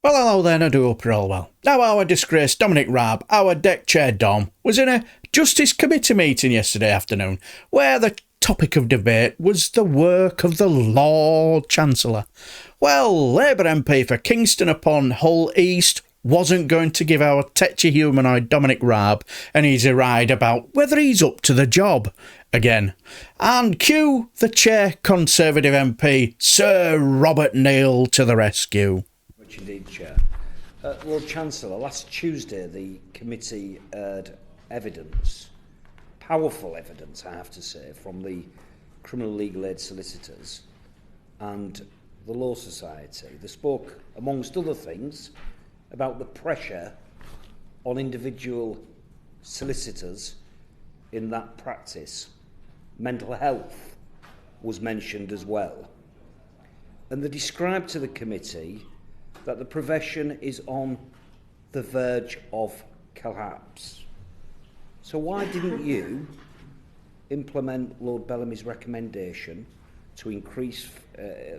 Well, hello then, I do hope you're all well. Now, our disgraced Dominic Raab, our deck chair Dom, was in a Justice Committee meeting yesterday afternoon, where the topic of debate was the work of the Lord Chancellor. Well, Labour MP for Kingston upon Hull East wasn't going to give our tetchy humanoid Dominic Raab an easy ride about whether he's up to the job again. And cue the chair Conservative MP, Sir Robert Neill, to the rescue. Much indeed, Chair. Lord Chancellor, last Tuesday the committee heard evidence, powerful evidence I have to say, from the criminal legal aid solicitors and the Law Society. They spoke, amongst other things, about the pressure on individual solicitors in that practice. Mental health was mentioned as well. And they described to the committee that the profession is on the verge of collapse. So why didn't you implement Lord Bellamy's recommendation to increase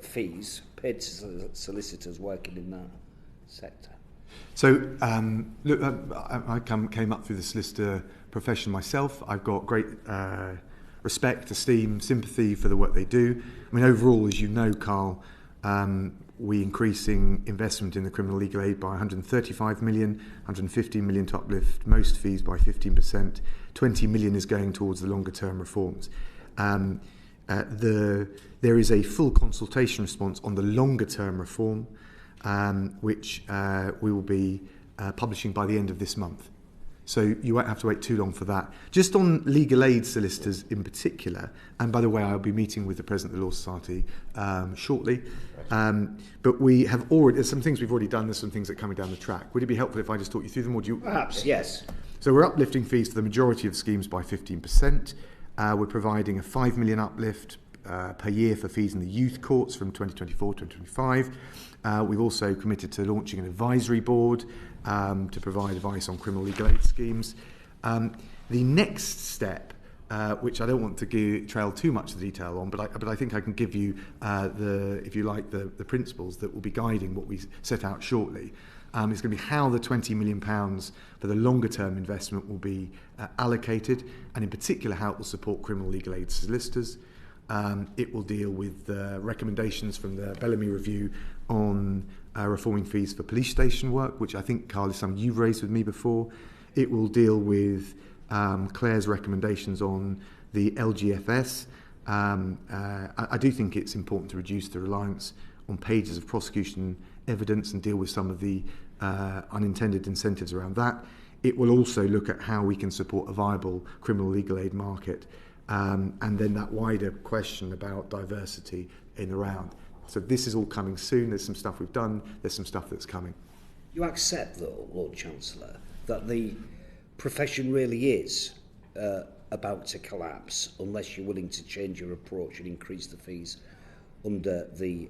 fees paid to solicitors working in that sector? So, look, I came up through the solicitor profession myself. I've got great respect, esteem, sympathy for the work they do. I mean, overall, as you know, Carl, we're increasing investment in the criminal legal aid by 135 million, 115 million to uplift most fees by 15%. 20 million is going towards the longer term reforms. There is a full consultation response on the longer term reform, which we will be publishing by the end of this month. So you won't have to wait too long for that. Just on legal aid solicitors in particular, and by the way, I'll be meeting with the President of the Law Society shortly, but we have already, there's some things we've already done, there's some things that are coming down the track. Would it be helpful if I just talk you through them, or do you? Perhaps, yes. So we're uplifting fees for the majority of schemes by 15%. We're providing a 5 million uplift per year for fees in the youth courts from 2024 to 2025. We've also committed to launching an advisory board to provide advice on criminal legal aid schemes. The next step, which I don't want to trail too much of the detail on, but I think I can give you the principles that will be guiding what we set out shortly. It's going to be how the £20 million for the longer term investment will be allocated, and in particular how it will support criminal legal aid solicitors. It will deal with recommendations from the Bellamy Review on reforming fees for police station work, which I think, Carl, is something you've raised with me before. It will deal with Claire's recommendations on the LGFS. I do think it's important to reduce the reliance on pages of prosecution evidence and deal with some of the unintended incentives around that. It will also look at how we can support a viable criminal legal aid market. And then that wider question about diversity in the round. So this is all coming soon. There's some stuff we've done. There's some stuff that's coming. You accept, though, Lord Chancellor, that the profession really is about to collapse unless you're willing to change your approach and increase the fees under the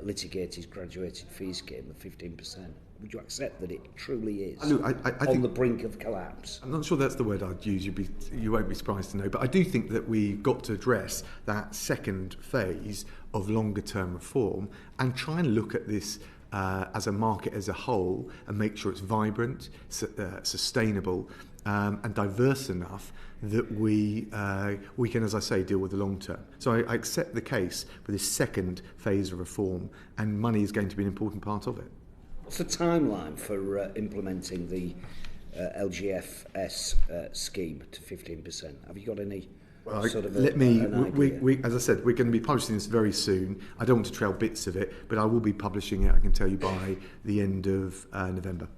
litigated graduated fee scheme of 15%. Would you accept that it truly is I on the brink of collapse? I'm not sure that's the word I'd use. You won't be surprised to know. But I do think that we've got to address that second phase of longer term reform and try and look at this as a market as a whole and make sure it's vibrant, sustainable and diverse enough that we can, as I say, deal with the long term. So I accept the case for this second phase of reform, and money is going to be an important part of it. What's the timeline for implementing the LGFS scheme to 15%? Have you got any sort of an idea? As I said, we're going to be publishing this very soon. I don't want to trail bits of it, but I will be publishing it, I can tell you, by the end of November.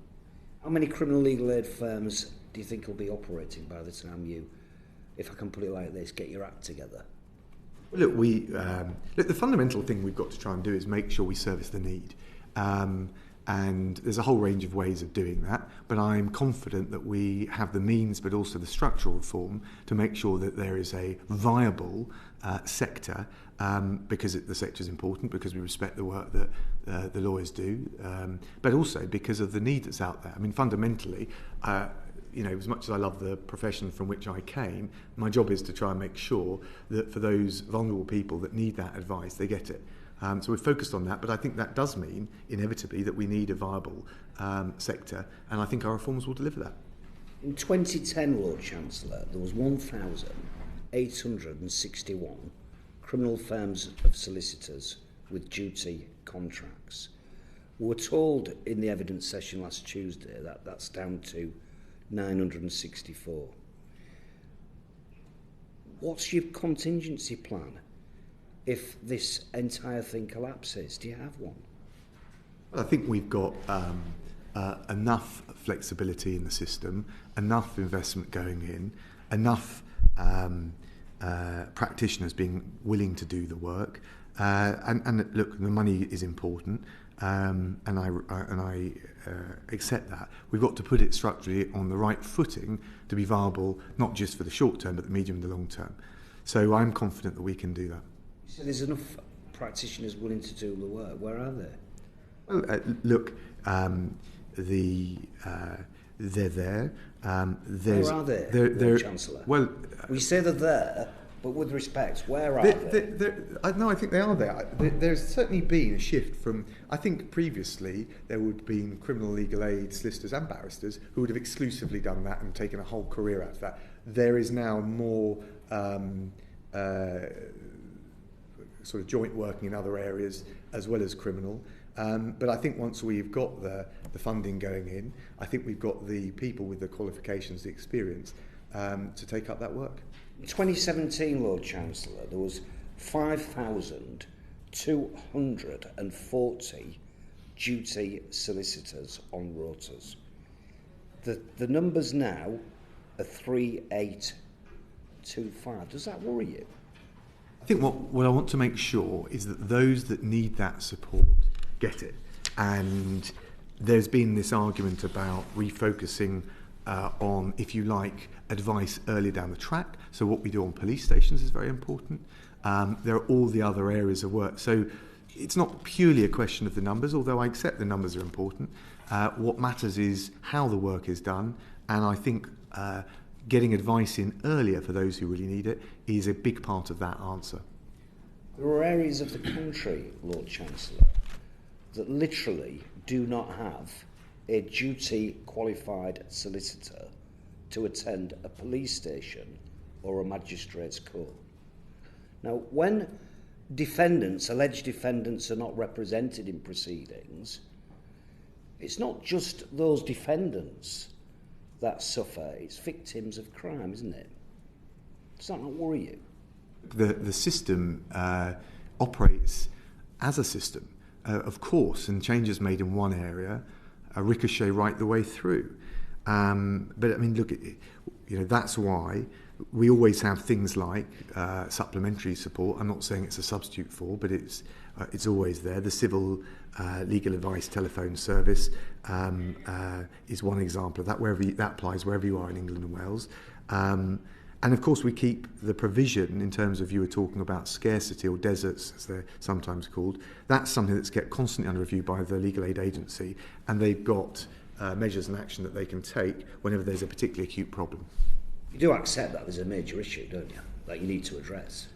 How many criminal legal aid firms do you think will be operating by the time you, if I can put it like this, get your act together? Well, look, the fundamental thing we've got to try and do is make sure we service the need. And there's a whole range of ways of doing that, but I'm confident that we have the means, but also the structural reform to make sure that there is a viable sector, because the sector is important, because we respect the work that the lawyers do, but also because of the need that's out there. I mean, fundamentally, as much as I love the profession from which I came, my job is to try and make sure that for those vulnerable people that need that advice, they get it. So we're focused on that, but I think that does mean, inevitably, that we need a viable sector, and I think our reforms will deliver that. In 2010, Lord Chancellor, there was 1,861 criminal firms of solicitors with duty contracts. We were told in the evidence session last Tuesday that that's down to 964. What's your contingency plan if this entire thing collapses? Do you have one? Well, I think we've got enough flexibility in the system, enough investment going in, enough practitioners being willing to do the work. And look, the money is important, and I accept that. We've got to put it structurally on the right footing to be viable, not just for the short term, but the medium and the long term. So I'm confident that we can do that. So there's enough practitioners willing to do the work. Where are they? Well, look, they're there. Where are they, Lord Chancellor? Well, we say they're there, but with respect, where are they? No, I think they are there. There's certainly been a shift from, I think previously there would have been criminal legal aid solicitors and barristers who would have exclusively done that and taken a whole career out of that. There is now more sort of joint working in other areas as well as criminal. But I think once we've got the funding going in, I think we've got the people with the qualifications, the experience to take up that work. In 2017, Lord Chancellor, there was 5,240 duty solicitors on rotas. The numbers now are 3,825. Does that worry you? I think what I want to make sure is that those that need that support get it. And there's been this argument about refocusing on, if you like, advice earlier down the track. So what we do on police stations is very important. There are all the other areas of work. So it's not purely a question of the numbers, although I accept the numbers are important. What matters is how the work is done. And I think getting advice in earlier for those who really need it is a big part of that answer. There are areas of the country, Lord Chancellor, that literally do not have a duty qualified solicitor to attend a police station or a magistrate's court. Now, when alleged defendants, are not represented in proceedings, it's not just those defendants that suffer, it's victims of crime, isn't it? Does that not worry you? The system operates as a system, of course, and changes made in one area ricochet right the way through. But I mean, look, that's why we always have things like supplementary support. I'm not saying it's a substitute for, but it's always there. The civil legal advice telephone service is one example of that. That applies wherever you are in England and Wales. And of course, we keep the provision in terms of, you were talking about scarcity or deserts, as they're sometimes called. That's something that's kept constantly under review by the legal aid agency, and they've got measures and action that they can take whenever there's a particularly acute problem. You do accept that there's a major issue, don't you, that you need to address?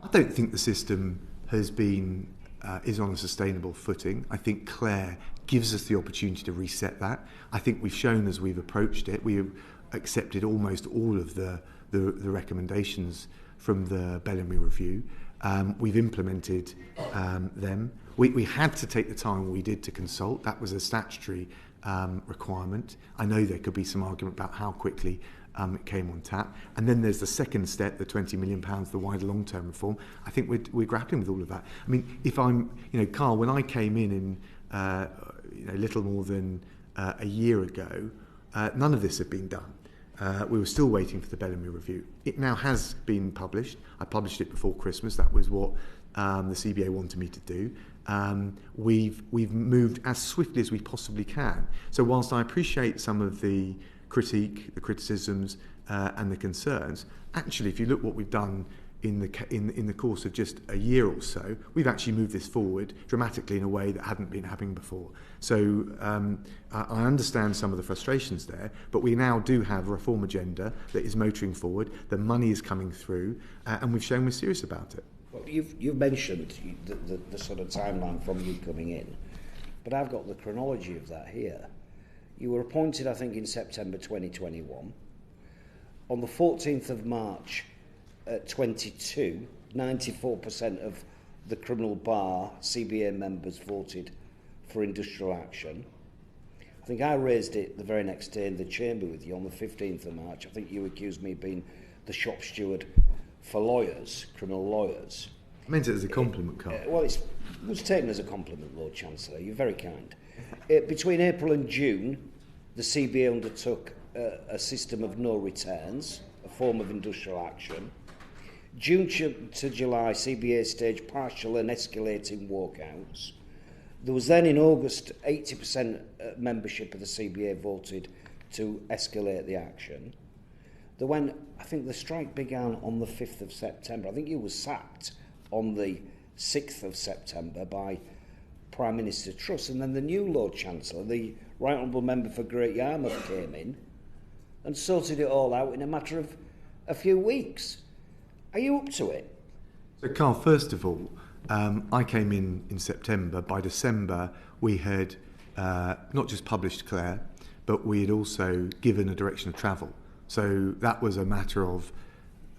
I don't think the system has been is on a sustainable footing. I think Claire gives us the opportunity to reset that. I think we've shown as we've approached it, we've accepted almost all of the recommendations from the Bellamy Review. We've implemented them. We had to take the time we did to consult. That was a statutory requirement. I know there could be some argument about how quickly it came on tap. And then there's the second step, the £20 million, the wider long-term reform. I think we're grappling with all of that. I mean, if I'm, Carl, when I came in little more than a year ago, none of this had been done. We were still waiting for the Bellamy Review. It now has been published. I published it before Christmas. That was what the CBA wanted me to do. We've moved as swiftly as we possibly can. So whilst I appreciate some of the critique, the criticisms, and the concerns, actually, if you look what we've done in the course of just a year or so, we've actually moved this forward dramatically in a way that hadn't been happening before. So I understand some of the frustrations there, but we now do have a reform agenda that is motoring forward. The money is coming through, and we've shown we're serious about it. Well, you've mentioned the sort of timeline from you coming in, but I've got the chronology of that here. You were appointed, I think, in September 2021. On the 14th of March 22, 94% of the criminal bar CBA members voted for industrial action. I think I raised it the very next day in the chamber with you on the 15th of March. I think you accused me of being the shop steward for lawyers, criminal lawyers. I meant it as a compliment, Carl. Well, it was taken as a compliment, Lord Chancellor. You're very kind. Between April and June, the CBA undertook a system of no returns, a form of industrial action. June to July, CBA staged partial and escalating walkouts. There was then in August, 80% membership of the CBA voted to escalate the action. I think the strike began on the 5th of September. I think you were sacked on the 6th of September by Prime Minister Truss, and then the new Lord Chancellor, the Right Honourable Member for Great Yarmouth, came in and sorted it all out in a matter of a few weeks. Are you up to it? So, Carl, first of all, I came in September. By December, we had not just published Clare, but we had also given a direction of travel. So that was a matter of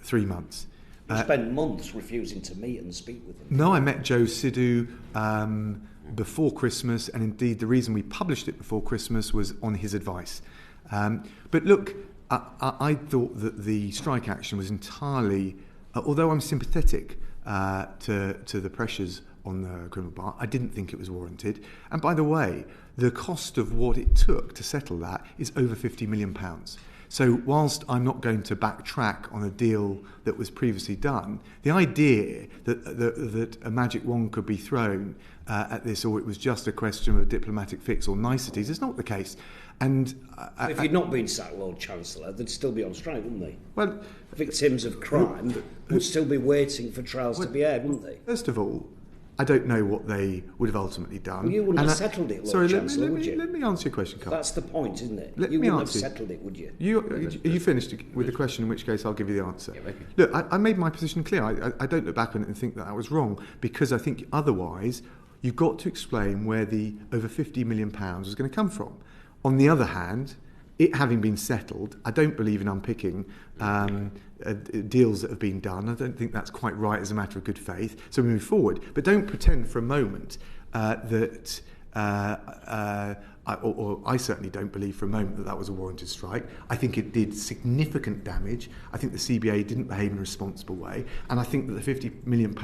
3 months. You spent months refusing to meet and speak with them. No, I met Joe Sidhu before Christmas, and indeed the reason we published it before Christmas was on his advice. But look, I thought that the strike action was entirely, although I'm sympathetic to the pressures on the criminal bar, I didn't think it was warranted. And by the way, the cost of what it took to settle that is over £50 million. So whilst I'm not going to backtrack on a deal that was previously done, the idea that a magic wand could be thrown at this, or it was just a question of a diplomatic fix or niceties, is not the case. And if you'd not been sacked, Lord Chancellor, they'd still be on strike, wouldn't they? Well, victims of crime would still be waiting for trials to be aired, wouldn't they? First of all, I don't know what they would have ultimately done. Well, you wouldn't have settled it, Lord Chancellor, would you? Let me answer your question, Carl. That's the point, isn't it? You wouldn't have settled it, would you? Are you finished with the question, in which case I'll give you the answer? Yeah, okay. Look, I made my position clear. I don't look back on it and think that I was wrong, because I think otherwise you've got to explain where the over £50 million is going to come from. On the other hand, it having been settled, I don't believe in unpicking deals that have been done. I don't think that's quite right as a matter of good faith. So we move forward. But don't pretend for a moment that I certainly don't believe for a moment that that was a warranted strike. I think it did significant damage. I think the CBA didn't behave in a responsible way. And I think that the £50 million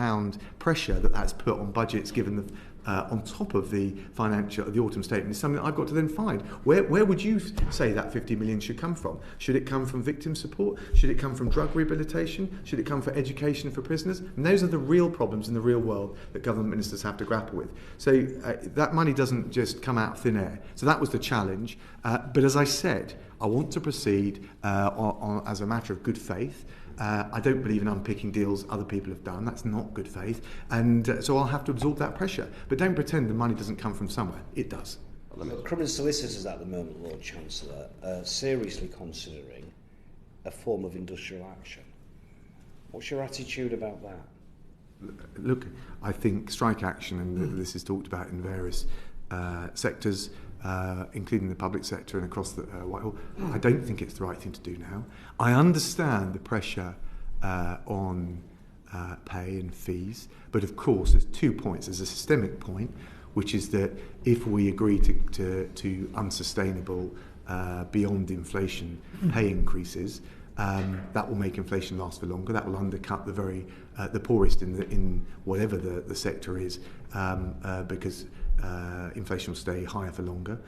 pressure that's put on budgets, given the on top of the autumn statement, is something that I've got to then find. Where would you say that 50 million should come from? Should it come from victim support? Should it come from drug rehabilitation? Should it come for education for prisoners? And those are the real problems in the real world that government ministers have to grapple with. So that money doesn't just come out of thin air. So that was the challenge. But as I said, I want to proceed as a matter of good faith. I don't believe in unpicking deals other people have done. That's not good faith. And so I'll have to absorb that pressure. But don't pretend the money doesn't come from somewhere. It does. Criminal solicitors at the moment, Lord Chancellor, are seriously considering a form of industrial action. What's your attitude about that? Look, I think strike action, and this is talked about in various sectors, including the public sector and across the Whitehall. I don't think it's the right thing to do now. I understand the pressure on pay and fees, but of course there's 2 points. There's a systemic point, which is that if we agree to unsustainable, beyond inflation pay increases, that will make inflation last for longer. That will undercut the poorest in whatever the sector is, because inflation will stay higher for longer,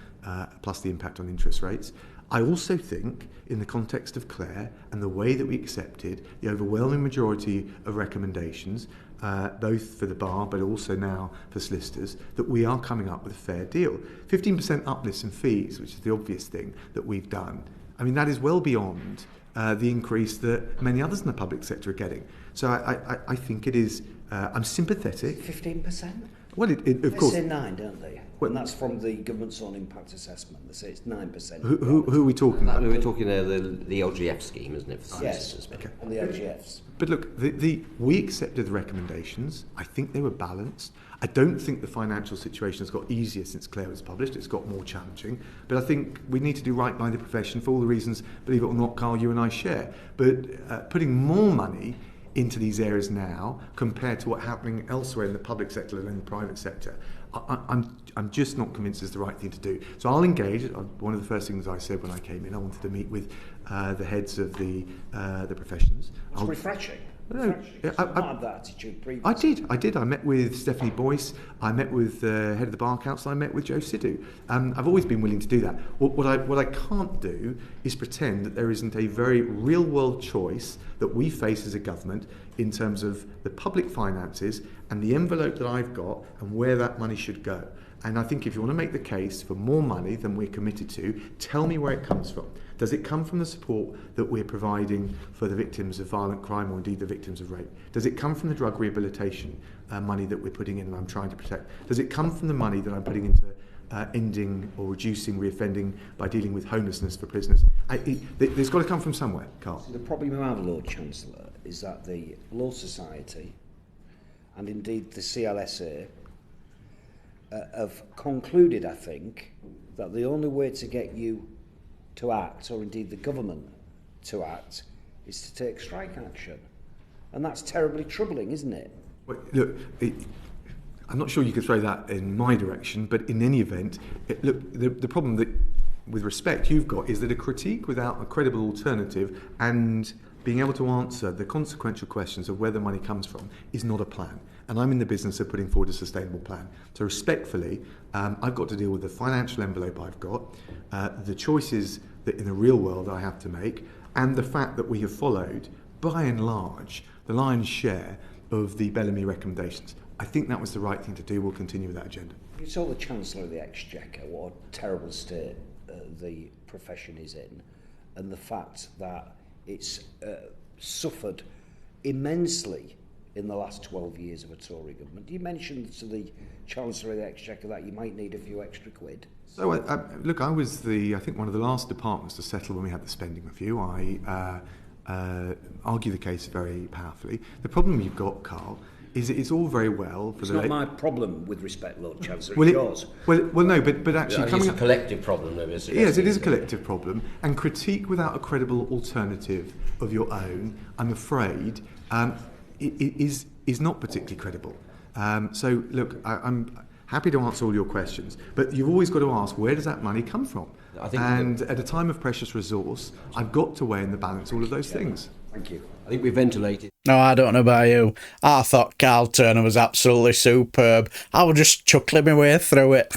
plus the impact on interest rates. I also think, in the context of Clare and the way that we accepted the overwhelming majority of recommendations, both for the bar but also now for solicitors, that we are coming up with a fair deal. 15% uplifts in fees, which is the obvious thing that we've done. I mean, that is well beyond the increase that many others in the public sector are getting. So I think it is, I'm sympathetic. 15%? Well, of They course. say 9, don't they? Well- And that's from the government's own impact assessment. They say it's 9%. Who are we talking about? We're talking the LGF scheme, isn't it? For Yes, solicitors. on the LGFs. But look, we accepted the recommendations. I think they were balanced. I don't think the financial situation has got easier since Claire was published. It's got more challenging. But I think we need to do right by the profession for all the reasons, believe it or not, Carl, you and I share. But putting more money into these areas now compared to what's happening elsewhere in the public sector and in the private sector, I'm just not convinced is the right thing to do. So I'll engage. One of the first things I said when I came in, I wanted to meet with the heads of the professions. It's refreshing. No, Refreshing. yeah, I've not had that attitude previously. I did. I met with Stephanie Boyce. I met with the head of the Bar Council. I met with Joe Sidhu. I've always been willing to do that. What I can't do is pretend that there isn't a very real-world choice that we face as a government in terms of the public finances and the envelope that I've got and where that money should go. And I think if you want to make the case for more money than we're committed to, tell me where it comes from. Does it come from the support that we're providing for the victims of violent crime or indeed the victims of rape? Does it come from the drug rehabilitation money that we're putting in and I'm trying to protect? Does it come from the money that I'm putting into ending or reducing reoffending by dealing with homelessness for prisoners? There's got to come from somewhere, Carl. The problem you have, Lord Chancellor, is that the Law Society and indeed the CLSA have concluded, I think, that the only way to get you to act, or indeed the government to act, is to take strike action. And that's terribly troubling, isn't it? Well, look, I'm not sure you could throw that in my direction, but in any event, the problem that, with respect, you've got is that a critique without a credible alternative and being able to answer the consequential questions of where the money comes from is not a plan. And I'm in the business of putting forward a sustainable plan. So respectfully, I've got to deal with the financial envelope I've got, the choices that in the real world I have to make, and the fact that we have followed, by and large, the lion's share of the Bellamy recommendations. I think that was the right thing to do. We'll continue with that agenda. You saw the Chancellor of the Exchequer, what a terrible state the profession is in, and the fact that it's suffered immensely in the last 12 years of a Tory government. You mentioned to the Chancellor of the Exchequer that you might need a few extra quid. So, look, I was I think one of the last departments to settle when we had the spending review. I argue the case very powerfully. The problem you've got, Carl, is it's all very well for it's the... not my problem, with respect, Lord Chancellor, well, it's yours. Well, no, but actually... It's a collective problem, though, isn't it? Yes, it is a collective problem. And critique without a credible alternative of your own, I'm afraid, is not particularly credible. So, look, I'm happy to answer all your questions, but you've always got to ask, where does that money come from? And at a time of precious resource, I've got to weigh in the balance all of those things. Thank you. I think we ventilated. No, I don't know about you. I thought Carl Turner was absolutely superb. I was just chuckling my way through it.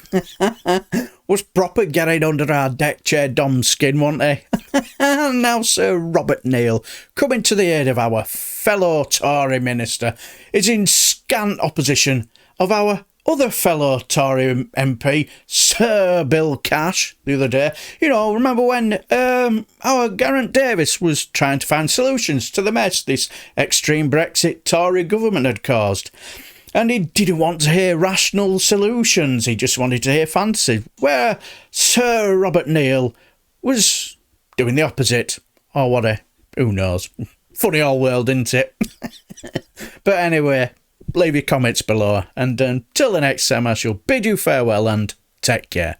Was proper getting under our deck chair Dom's skin, wasn't he? Now Sir Robert Neill, coming to the aid of our fellow Tory minister, is in scant opposition of our other fellow Tory MP, Sir Bill Cash, the other day. You know, remember when our Garant Davis was trying to find solutions to the mess this extreme Brexit Tory government had caused? And he didn't want to hear rational solutions, he just wanted to hear fantasy, where Sir Robert Neill was doing the opposite. Or what who knows? Funny old world, isn't it? But anyway, leave your comments below, and until the next time I shall bid you farewell and take care.